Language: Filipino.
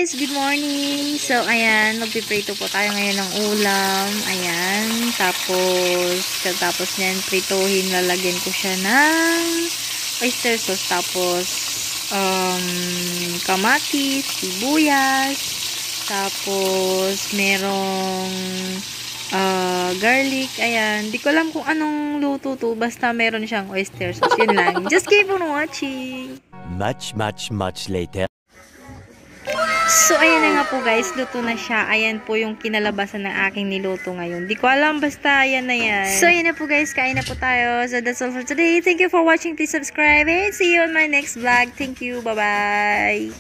guys, good morning. So ayan, magpiprito po tayo ngayon ng ulam. Ayan, tapos niyan prituhin, lalagyan ko siya ng oyster sauce, tapos kamatis, sibuyas, tapos merong garlic. Ayan, di ko alam kung anong luto to, basta meron siyang oyster sauce. Yun lang. Just keep on watching. Much later. So, ayan na nga po guys, luto na siya. Ayan po yung kinalabasan ng aking niluto ngayon. Di ko alam, basta ayan na yan. So, ayan na po guys, kain na po tayo. So, that's all for today. Thank you for watching. Please subscribe and see you on my next vlog. Thank you. Bye-bye.